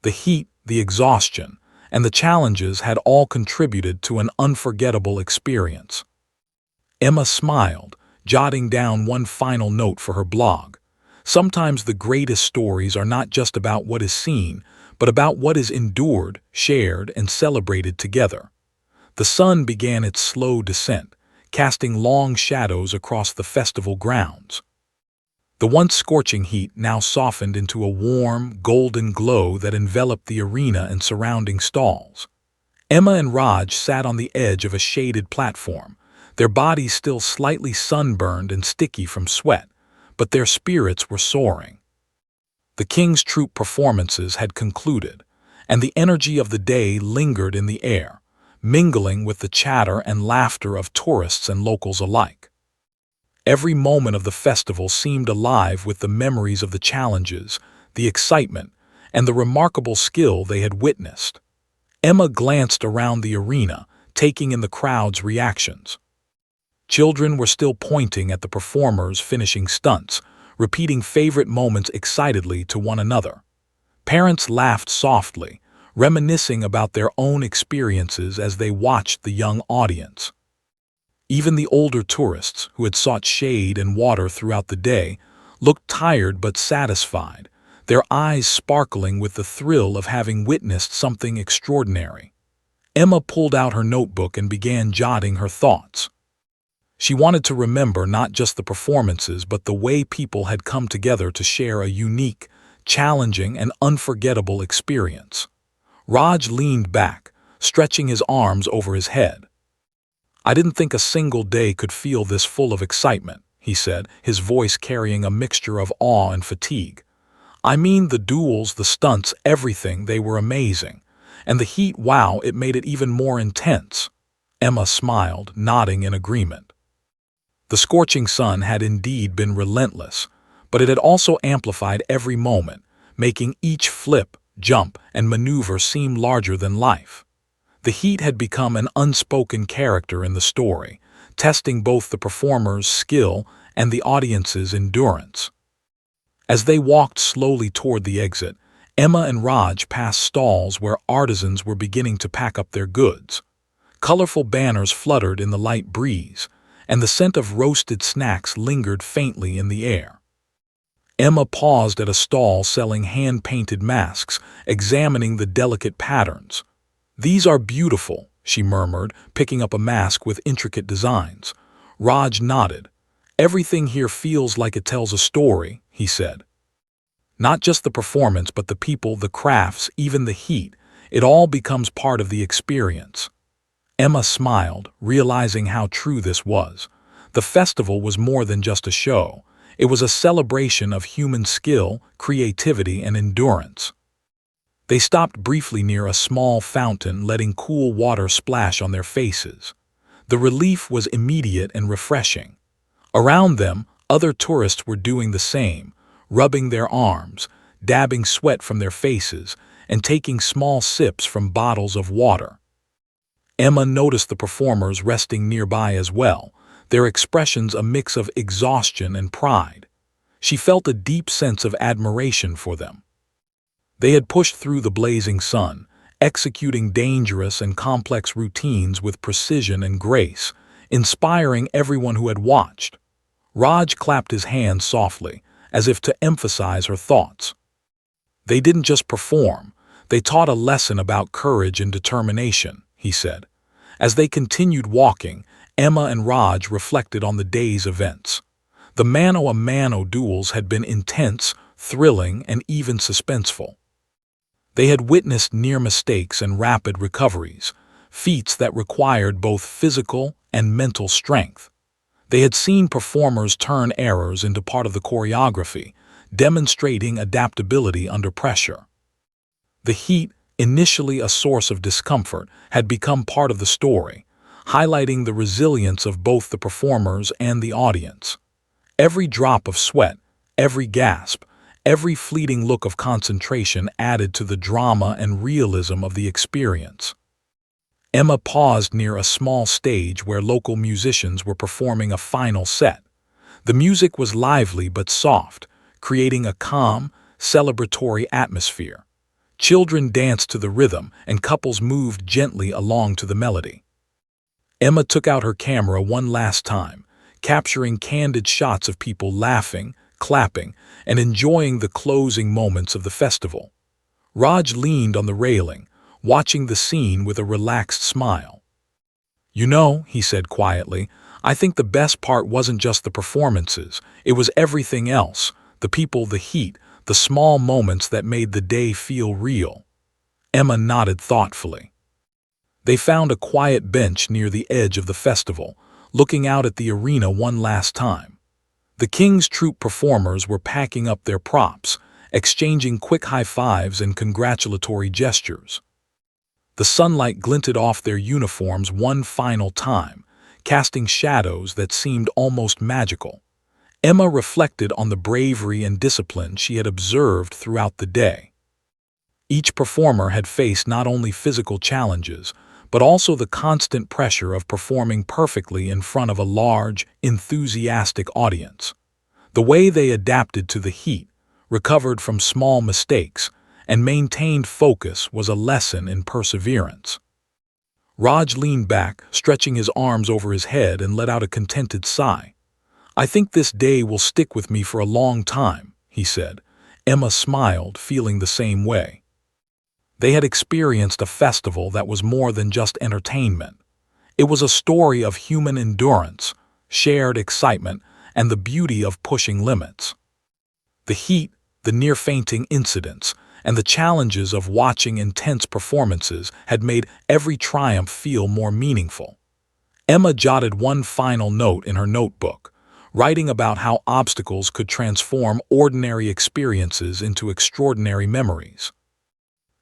The heat, the exhaustion, and the challenges had all contributed to an unforgettable experience. Emma smiled, jotting down one final note for her blog. Sometimes the greatest stories are not just about what is seen, but about what is endured, shared, and celebrated together. The sun began its slow descent, casting long shadows across the festival grounds. The once scorching heat now softened into a warm, golden glow that enveloped the arena and surrounding stalls. Emma and Raj sat on the edge of a shaded platform, their bodies still slightly sunburned and sticky from sweat, but their spirits were soaring. The King's Troop performances had concluded, and the energy of the day lingered in the air, mingling with the chatter and laughter of tourists and locals alike. Every moment of the festival seemed alive with the memories of the challenges, the excitement, and the remarkable skill they had witnessed. Emma glanced around the arena, taking in the crowd's reactions. Children were still pointing at the performers finishing stunts, repeating favorite moments excitedly to one another. Parents laughed softly, reminiscing about their own experiences as they watched the young audience. Even the older tourists, who had sought shade and water throughout the day, looked tired but satisfied, their eyes sparkling with the thrill of having witnessed something extraordinary. Emma pulled out her notebook and began jotting her thoughts. She wanted to remember not just the performances but the way people had come together to share a unique, challenging, and unforgettable experience. Raj leaned back, stretching his arms over his head. "I didn't think a single day could feel this full of excitement," he said, his voice carrying a mixture of awe and fatigue. "I mean the duels, the stunts, everything, they were amazing. And the heat, wow, it made it even more intense." Emma smiled, nodding in agreement. The scorching sun had indeed been relentless, but it had also amplified every moment, making each flip, jump, and maneuver seem larger than life. The heat had become an unspoken character in the story, testing both the performers' skill and the audience's endurance. As they walked slowly toward the exit, Emma and Raj passed stalls where artisans were beginning to pack up their goods. Colorful banners fluttered in the light breeze, and the scent of roasted snacks lingered faintly in the air. Emma paused at a stall selling hand-painted masks, examining the delicate patterns. "These are beautiful," she murmured, picking up a mask with intricate designs. Raj nodded. "Everything here feels like it tells a story," he said. "Not just the performance, but the people, the crafts, even the heat. It all becomes part of the experience." Emma smiled, realizing how true this was. The festival was more than just a show. It was a celebration of human skill, creativity, and endurance. They stopped briefly near a small fountain, letting cool water splash on their faces. The relief was immediate and refreshing. Around them, other tourists were doing the same, rubbing their arms, dabbing sweat from their faces, and taking small sips from bottles of water. Emma noticed the performers resting nearby as well, their expressions a mix of exhaustion and pride. She felt a deep sense of admiration for them. They had pushed through the blazing sun, executing dangerous and complex routines with precision and grace, inspiring everyone who had watched. Raj clapped his hands softly, as if to emphasize her thoughts. "They didn't just perform, they taught a lesson about courage and determination," he said. As they continued walking, Emma and Raj reflected on the day's events. The mano-a-mano duels had been intense, thrilling, and even suspenseful. They had witnessed near mistakes and rapid recoveries, feats that required both physical and mental strength. They had seen performers turn errors into part of the choreography, demonstrating adaptability under pressure. The heat, initially a source of discomfort, had become part of the story, highlighting the resilience of both the performers and the audience. Every drop of sweat, every gasp, every fleeting look of concentration added to the drama and realism of the experience. Emma paused near a small stage where local musicians were performing a final set. The music was lively but soft, creating a calm, celebratory atmosphere. Children danced to the rhythm and couples moved gently along to the melody. Emma took out her camera one last time, capturing candid shots of people laughing, clapping, and enjoying the closing moments of the festival. Raj leaned on the railing, watching the scene with a relaxed smile. "You know," he said quietly, "I think the best part wasn't just the performances, it was everything else, the people, the heat, the small moments that made the day feel real." Emma nodded thoughtfully. They found a quiet bench near the edge of the festival, looking out at the arena one last time. The King's Troop performers were packing up their props, exchanging quick high-fives and congratulatory gestures. The sunlight glinted off their uniforms one final time, casting shadows that seemed almost magical. Emma reflected on the bravery and discipline she had observed throughout the day. Each performer had faced not only physical challenges, but also the constant pressure of performing perfectly in front of a large, enthusiastic audience. The way they adapted to the heat, recovered from small mistakes, and maintained focus was a lesson in perseverance. Raj leaned back, stretching his arms over his head, and let out a contented sigh. "I think this day will stick with me for a long time," he said. Emma smiled, feeling the same way. They had experienced a festival that was more than just entertainment. It was a story of human endurance, shared excitement, and the beauty of pushing limits. The heat, the near-fainting incidents, and the challenges of watching intense performances had made every triumph feel more meaningful. Emma jotted one final note in her notebook, writing about how obstacles could transform ordinary experiences into extraordinary memories.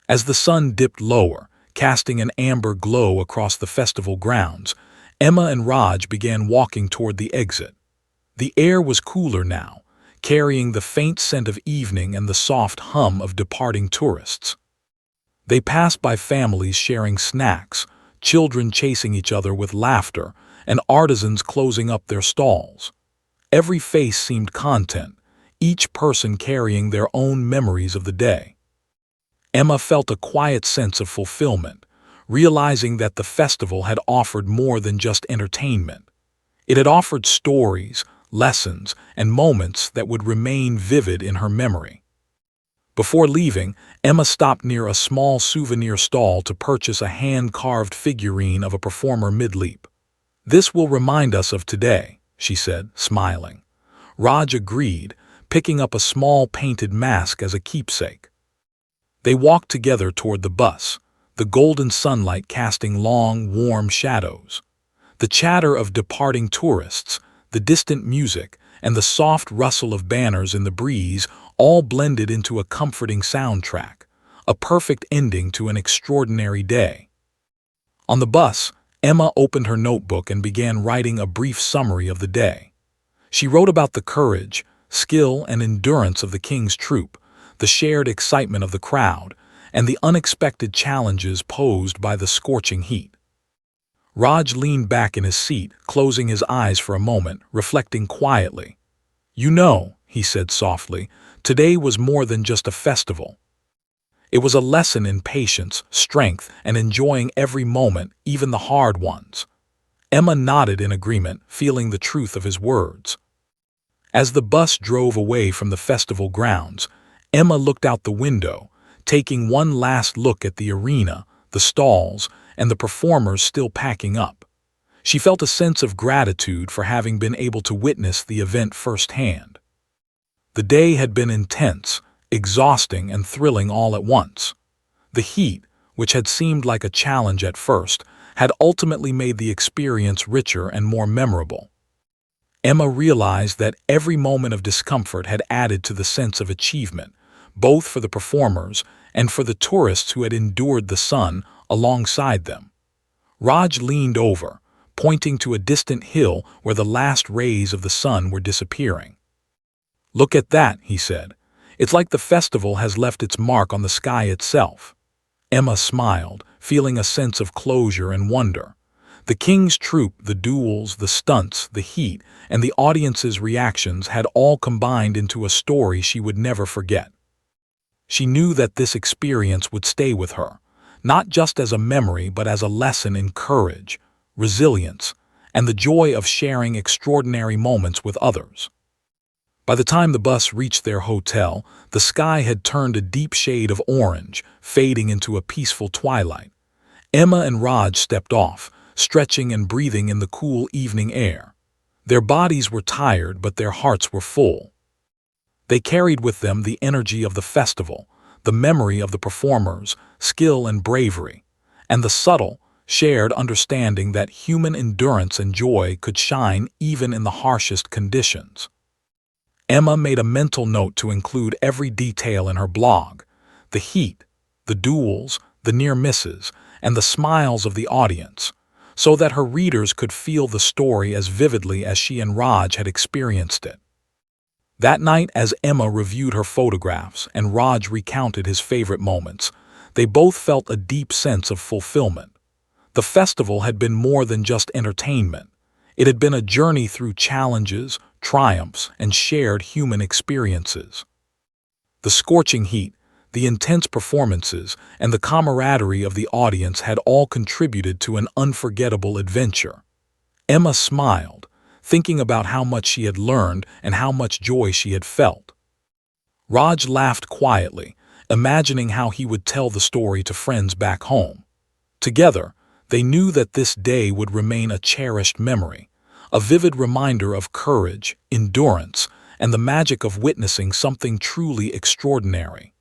As the sun dipped lower, casting an amber glow across the festival grounds, Emma and Raj began walking toward the exit. The air was cooler now, carrying the faint scent of evening and the soft hum of departing tourists. They passed by families sharing snacks, children chasing each other with laughter, and artisans closing up their stalls. Every face seemed content, each person carrying their own memories of the day. Emma felt a quiet sense of fulfillment, realizing that the festival had offered more than just entertainment. It had offered stories, lessons, and moments that would remain vivid in her memory. Before leaving, Emma stopped near a small souvenir stall to purchase a hand-carved figurine of a performer mid-leap. "This will remind us of today," she said, smiling. Raj agreed, picking up a small painted mask as a keepsake. They walked together toward the bus, the golden sunlight casting long, warm shadows. The chatter of departing tourists, the distant music, and the soft rustle of banners in the breeze all blended into a comforting soundtrack, a perfect ending to an extraordinary day. On the bus, Emma opened her notebook and began writing a brief summary of the day. She wrote about the courage, skill, and endurance of the King's Troop, the shared excitement of the crowd, and the unexpected challenges posed by the scorching heat. Raj leaned back in his seat, closing his eyes for a moment, reflecting quietly. "You know," he said softly, "today was more than just a festival. It was a lesson in patience, strength, and enjoying every moment, even the hard ones." Emma nodded in agreement, feeling the truth of his words. As the bus drove away from the festival grounds, Emma looked out the window, taking one last look at the arena, the stalls, and the performers still packing up. She felt a sense of gratitude for having been able to witness the event firsthand. The day had been intense, exhausting, and thrilling all at once. The heat, which had seemed like a challenge at first, had ultimately made the experience richer and more memorable. Emma realized that every moment of discomfort had added to the sense of achievement, both for the performers and for the tourists who had endured the sun alongside them. Raj leaned over, pointing to a distant hill where the last rays of the sun were disappearing. "Look at that," he said. "It's like the festival has left its mark on the sky itself." Emma smiled, feeling a sense of closure and wonder. The King's Troop, the duels, the stunts, the heat, and the audience's reactions had all combined into a story she would never forget. She knew that this experience would stay with her, not just as a memory but as a lesson in courage, resilience, and the joy of sharing extraordinary moments with others. By the time the bus reached their hotel, the sky had turned a deep shade of orange, fading into a peaceful twilight. Emma and Raj stepped off, stretching and breathing in the cool evening air. Their bodies were tired, but their hearts were full. They carried with them the energy of the festival, the memory of the performers, skill and bravery, and the subtle, shared understanding that human endurance and joy could shine even in the harshest conditions. Emma made a mental note to include every detail in her blog: the heat, the duels, the near misses, and the smiles of the audience, so that her readers could feel the story as vividly as she and Raj had experienced it. That night, as Emma reviewed her photographs and Raj recounted his favorite moments, they both felt a deep sense of fulfillment. The festival had been more than just entertainment. It had been a journey through challenges, triumphs, and shared human experiences. The scorching heat, the intense performances, and the camaraderie of the audience had all contributed to an unforgettable adventure. Emma smiled, thinking about how much she had learned and how much joy she had felt. Raj laughed quietly, imagining how he would tell the story to friends back home. Together, they knew that this day would remain a cherished memory, a vivid reminder of courage, endurance, and the magic of witnessing something truly extraordinary.